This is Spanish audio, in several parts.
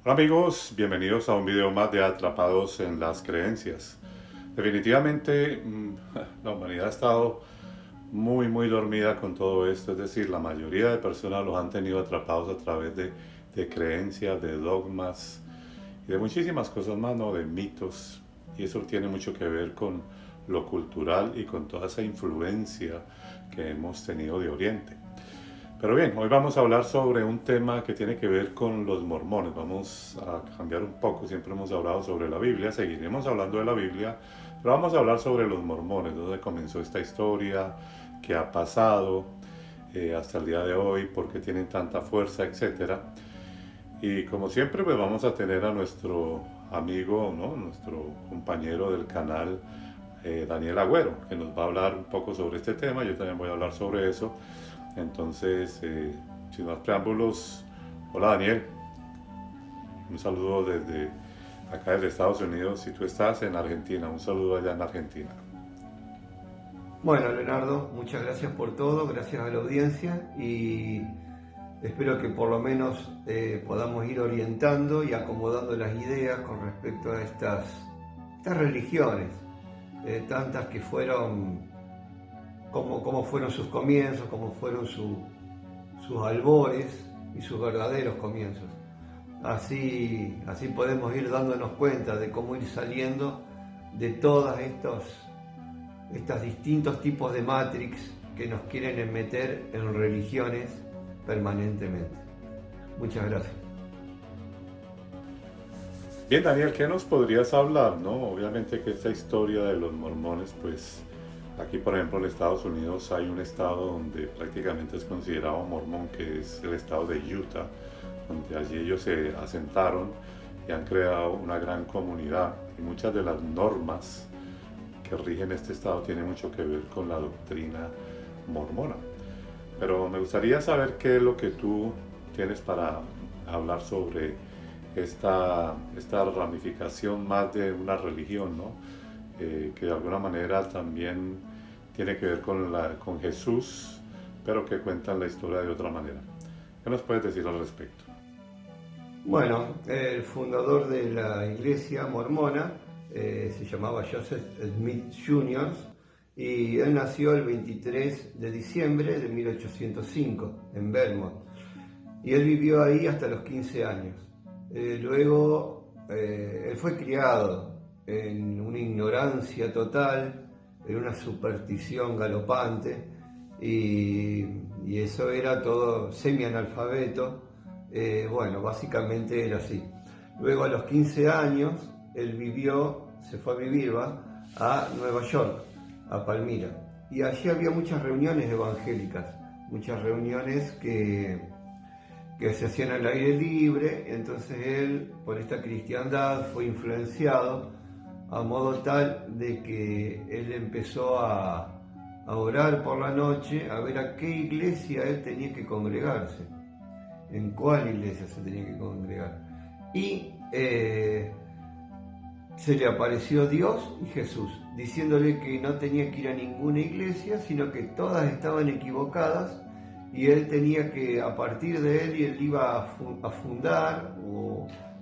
Hola amigos, bienvenidos a un video más de Atrapados en las Creencias. Definitivamente la humanidad ha estado muy dormida con todo esto, es decir, la mayoría de personas los han tenido atrapados a través de creencias, de dogmas y de muchísimas cosas más, ¿no? De mitos, y eso tiene mucho que ver con lo cultural y con toda esa influencia que hemos tenido de Oriente. Pero bien, hoy vamos a hablar sobre un tema que tiene que ver con los mormones. Vamos a cambiar un poco, siempre hemos hablado sobre la Biblia, seguiremos hablando de la Biblia, pero vamos a hablar sobre los mormones, dónde comenzó esta historia, qué ha pasado hasta el día de hoy, por qué tienen tanta fuerza, etcétera. Y como siempre, pues vamos a tener a nuestro amigo, ¿no? Nuestro compañero del canal, Daniel Agüero, que nos va a hablar un poco sobre este tema. Yo también voy a hablar sobre eso. Entonces, sin más preámbulos, hola Daniel, un saludo desde acá desde Estados Unidos. Si tú estás en Argentina, un saludo allá en Argentina. Bueno, Leonardo, muchas gracias por todo, gracias a la audiencia y espero que por lo menos podamos ir orientando y acomodando las ideas con respecto a estas religiones, tantas que fueron, cómo fueron sus comienzos, cómo fueron sus albores y sus verdaderos comienzos. Así podemos ir dándonos cuenta de cómo ir saliendo de todos estos distintos tipos de matrix que nos quieren meter en religiones permanentemente. Muchas gracias. Bien, Daniel, ¿qué nos podrías hablar, no? Obviamente que esta historia de los mormones, pues aquí por ejemplo en Estados Unidos hay un estado donde prácticamente es considerado mormón, que es el estado de Utah, donde allí ellos se asentaron y han creado una gran comunidad, y muchas de las normas que rigen este estado tiene mucho que ver con la doctrina mormona. Pero me gustaría saber qué es lo que tú tienes para hablar sobre esta ramificación más de una religión, ¿no? Que de alguna manera también tiene que ver con Jesús, pero que cuentan la historia de otra manera. ¿Qué nos puedes decir al respecto? Bueno, el fundador de la iglesia mormona se llamaba Joseph Smith Jr. y él nació el 23 de diciembre de 1805 en Vermont y él vivió ahí hasta los 15 años. Luego él fue criado en una ignorancia total, en una superstición galopante y eso era todo semi-analfabeto. Bueno, básicamente era así. Luego a los 15 años él se fue a vivir a Nueva York, a Palmira. Y allí había muchas reuniones evangélicas, muchas reuniones que se hacían al aire libre. Entonces él, por esta cristiandad, fue influenciado a modo tal de que él empezó a orar por la noche, a ver a qué iglesia él tenía que congregarse, en cuál iglesia se tenía que congregar. Y se le apareció Dios y Jesús, diciéndole que no tenía que ir a ninguna iglesia, sino que todas estaban equivocadas y él tenía que, a partir de él, y él iba a fundar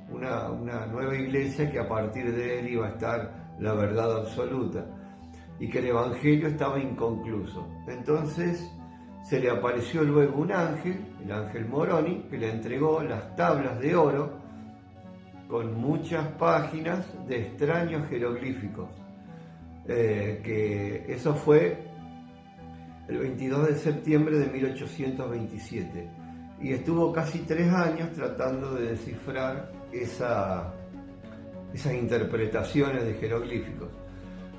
una nueva iglesia, que a partir de él iba a estar la verdad absoluta y que el evangelio estaba inconcluso. Entonces se le apareció luego un ángel, el ángel Moroni, que le entregó las tablas de oro con muchas páginas de extraños jeroglíficos, que eso fue el 22 de septiembre de 1827, y estuvo casi 3 años tratando de descifrar esas interpretaciones de jeroglíficos.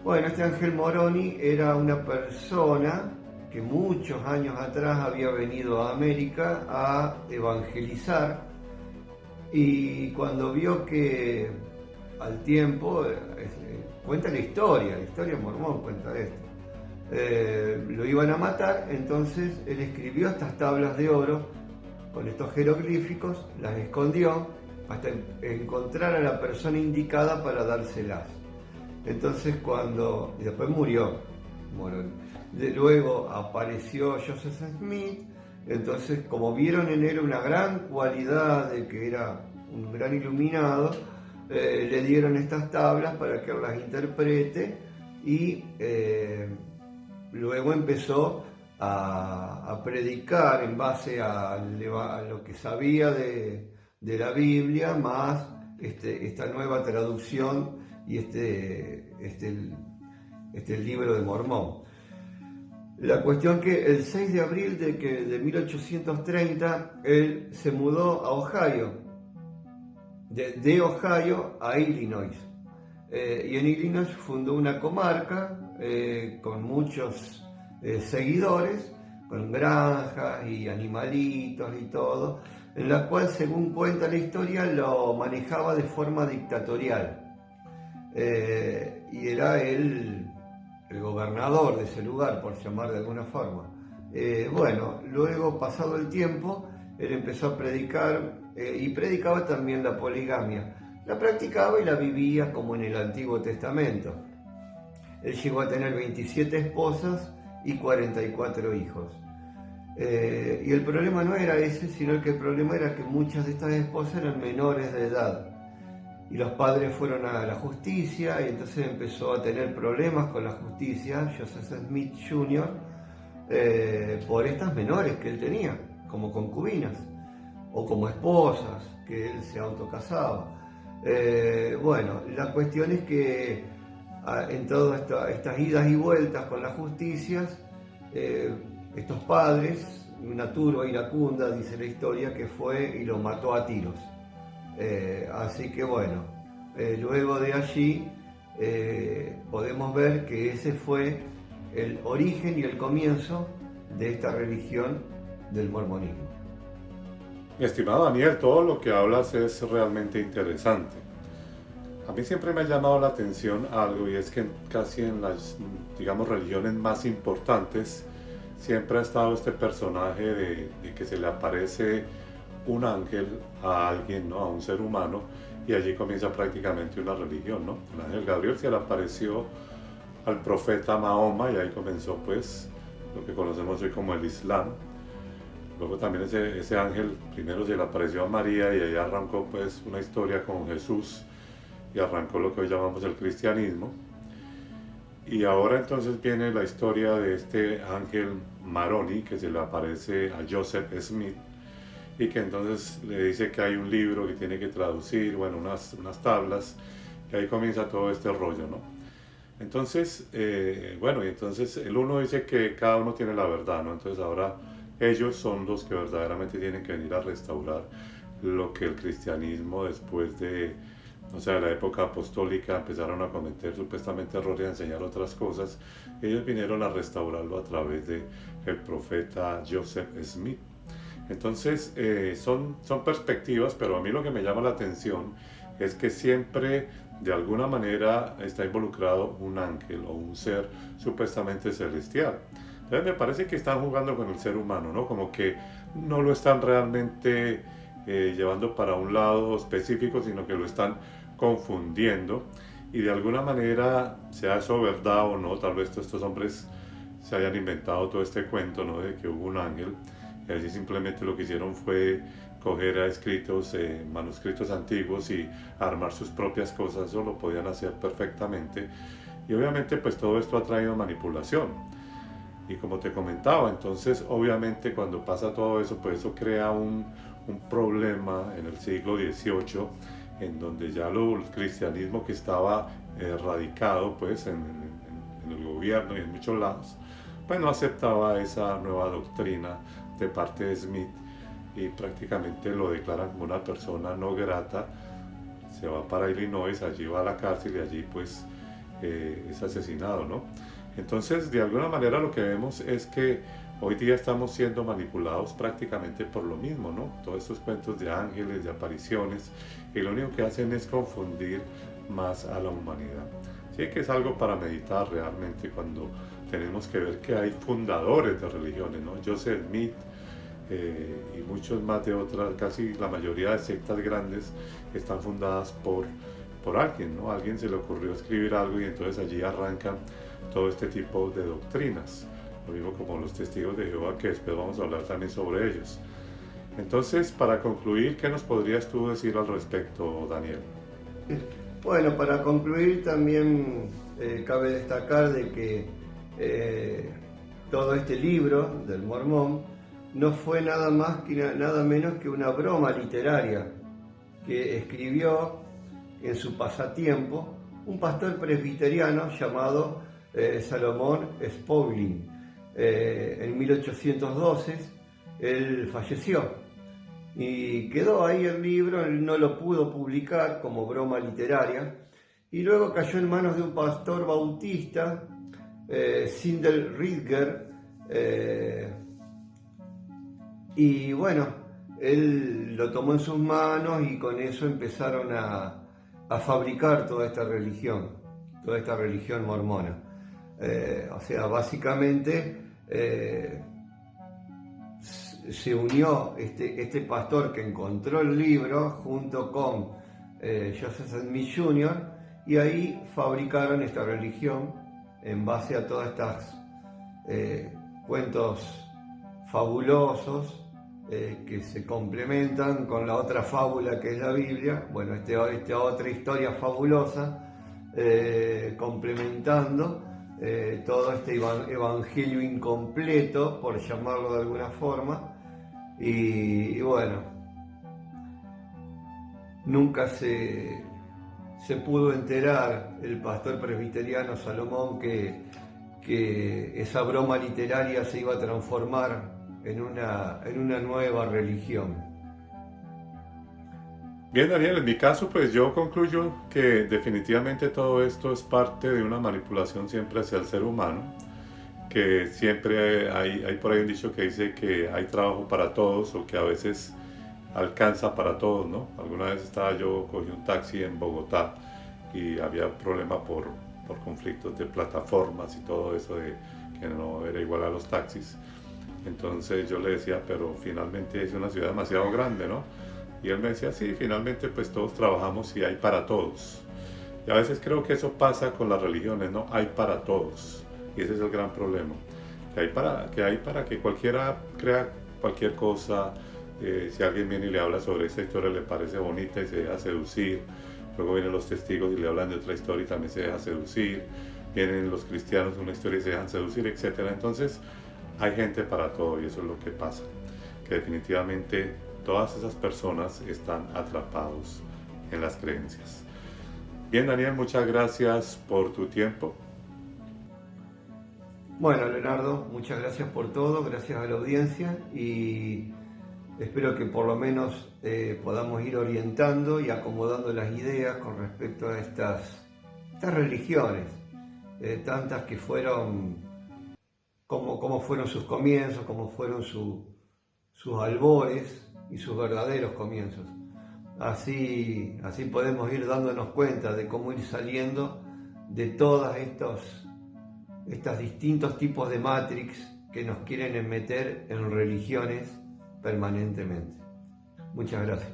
Bueno, este ángel Moroni era una persona que muchos años atrás había venido a América a evangelizar, y cuando vio que al tiempo, cuenta la historia mormón cuenta esto, lo iban a matar, entonces él escribió estas tablas de oro con estos jeroglíficos, las escondió hasta encontrar a la persona indicada para dárselas. Entonces y después murió. Luego apareció Joseph Smith. Entonces, como vieron en él una gran cualidad de que era un gran iluminado, le dieron estas tablas para que él las interprete y luego empezó a predicar en base a lo que sabía de la Biblia, más esta nueva traducción y el libro de Mormón. La cuestión que el 6 de abril de 1830 él se mudó a Ohio, de Ohio a Illinois. Y en Illinois fundó una comarca con muchos seguidores, con granjas y animalitos y todo, en la cual, según cuenta la historia, lo manejaba de forma dictatorial. Y era el gobernador de ese lugar, por llamar de alguna forma. Bueno, luego, pasado el tiempo, él empezó a predicar y predicaba también la poligamia. La practicaba y la vivía como en el Antiguo Testamento. Él llegó a tener 27 esposas y 44 hijos. Y el problema no era ese, sino que el problema era que muchas de estas esposas eran menores de edad. Y los padres fueron a la justicia y entonces empezó a tener problemas con la justicia, Joseph Smith Jr., por estas menores que él tenía, como concubinas o como esposas que él se autocasaba. Bueno, la cuestión es que en todas estas idas y vueltas con las justicias, estos padres, una turba iracunda, dice la historia, que fue y lo mató a tiros. Así que bueno, luego de allí podemos ver que ese fue el origen y el comienzo de esta religión del mormonismo. Mi estimado Daniel, todo lo que hablas es realmente interesante. A mí siempre me ha llamado la atención algo, y es que casi en las, digamos, religiones más importantes siempre ha estado este personaje de que se le aparece un ángel a alguien, ¿no? A un ser humano, y allí comienza prácticamente una religión, ¿no? El ángel Gabriel se le apareció al profeta Mahoma y ahí comenzó pues lo que conocemos hoy como el Islam. Luego también ese ángel primero se le apareció a María y ahí arrancó pues una historia con Jesús y arrancó lo que hoy llamamos el cristianismo. Y ahora entonces viene la historia de este ángel Maroni que se le aparece a Joseph Smith y que entonces le dice que hay un libro que tiene que traducir, bueno, unas tablas, y ahí comienza todo este rollo, ¿no? Entonces, bueno, y entonces el uno dice que cada uno tiene la verdad, ¿no? Entonces ahora ellos son los que verdaderamente tienen que venir a restaurar lo que el cristianismo después de, o sea, la época apostólica empezaron a cometer supuestamente errores y a enseñar otras cosas. Ellos vinieron a restaurarlo a través de el profeta Joseph Smith. Entonces son perspectivas, pero a mí lo que me llama la atención es que siempre de alguna manera está involucrado un ángel o un ser supuestamente celestial. Entonces me parece que están jugando con el ser humano, ¿no? Como que no lo están realmente llevando para un lado específico, sino que lo están confundiendo, y de alguna manera, sea eso verdad o no, tal vez estos hombres se hayan inventado todo este cuento, ¿no? De que hubo un ángel, y allí simplemente lo que hicieron fue coger a escritos, manuscritos antiguos y armar sus propias cosas. Eso lo podían hacer perfectamente, y obviamente pues todo esto ha traído manipulación. Y como te comentaba, entonces obviamente cuando pasa todo eso, pues eso crea un problema en el siglo XVIII, en donde ya el cristianismo que estaba radicado pues en el gobierno y en muchos lados, pues no aceptaba esa nueva doctrina de parte de Smith, y prácticamente lo declaran como una persona no grata. Se va para Illinois, allí va a la cárcel y allí pues es asesinado, ¿no? Entonces, de alguna manera lo que vemos es que hoy día estamos siendo manipulados prácticamente por lo mismo, ¿no? Todos estos cuentos de ángeles, de apariciones, y lo único que hacen es confundir más a la humanidad. Sí, que es algo para meditar realmente cuando tenemos que ver que hay fundadores de religiones, ¿no? Joseph Smith y muchos más de otras, casi la mayoría de sectas grandes están fundadas por alguien, ¿no? A alguien se le ocurrió escribir algo y entonces allí arrancan todo este tipo de doctrinas. Lo mismo como los testigos de Jehová, que después vamos a hablar también sobre ellos. Entonces, para concluir, ¿qué nos podrías tú decir al respecto, Daniel? Bueno, para concluir también cabe destacar de que todo este libro del Mormón no fue nada más que nada menos que una broma literaria que escribió en su pasatiempo un pastor presbiteriano llamado Salomón Spaulding. En 1812 él falleció y quedó ahí el libro. Él no lo pudo publicar como broma literaria y luego cayó en manos de un pastor bautista, Sindel Ridger, y bueno, él lo tomó en sus manos y con eso empezaron a fabricar toda esta religión mormona. O sea, básicamente se unió este pastor que encontró el libro junto con Joseph Smith Jr. y ahí fabricaron esta religión en base a todas estas cuentos fabulosos que se complementan con la otra fábula que es la Biblia. Bueno, esta otra historia fabulosa complementando todo este evangelio incompleto, por llamarlo de alguna forma, y bueno, nunca se pudo enterar el pastor presbiteriano Salomón que esa broma literaria se iba a transformar en una nueva religión. Bien, Daniel, en mi caso, pues yo concluyo que definitivamente todo esto es parte de una manipulación siempre hacia el ser humano, que siempre hay por ahí un dicho que dice que hay trabajo para todos o que a veces alcanza para todos, ¿no? Alguna vez cogí un taxi en Bogotá y había problema por conflictos de plataformas y todo eso, de que no era igual a los taxis. Entonces yo le decía, pero finalmente es una ciudad demasiado grande, ¿no? Y él me decía, sí, finalmente pues todos trabajamos y hay para todos. Y a veces creo que eso pasa con las religiones, ¿no? Hay para todos. Y ese es el gran problema. Que hay para que cualquiera crea cualquier cosa. Si alguien viene y le habla sobre esta historia, le parece bonita y se deja seducir. Luego vienen los testigos y le hablan de otra historia y también se deja seducir. Vienen los cristianos de una historia y se dejan seducir, etc. Entonces hay gente para todo y eso es lo que pasa. Que definitivamente todas esas personas están atrapados en las creencias. Bien, Daniel, muchas gracias por tu tiempo. Bueno, Leonardo, muchas gracias por todo, gracias a la audiencia y espero que por lo menos podamos ir orientando y acomodando las ideas con respecto a estas religiones, tantas que fueron, cómo fueron sus comienzos, cómo fueron sus albores y sus verdaderos comienzos. Así podemos ir dándonos cuenta de cómo ir saliendo de todos estos distintos tipos de matrix que nos quieren meter en religiones permanentemente. Muchas gracias.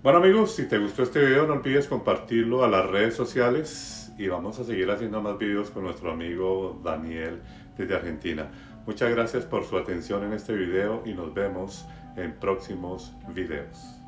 Bueno amigos, si te gustó este video no olvides compartirlo a las redes sociales y vamos a seguir haciendo más videos con nuestro amigo Daniel desde Argentina. Muchas gracias por su atención en este video y nos vemos en próximos videos.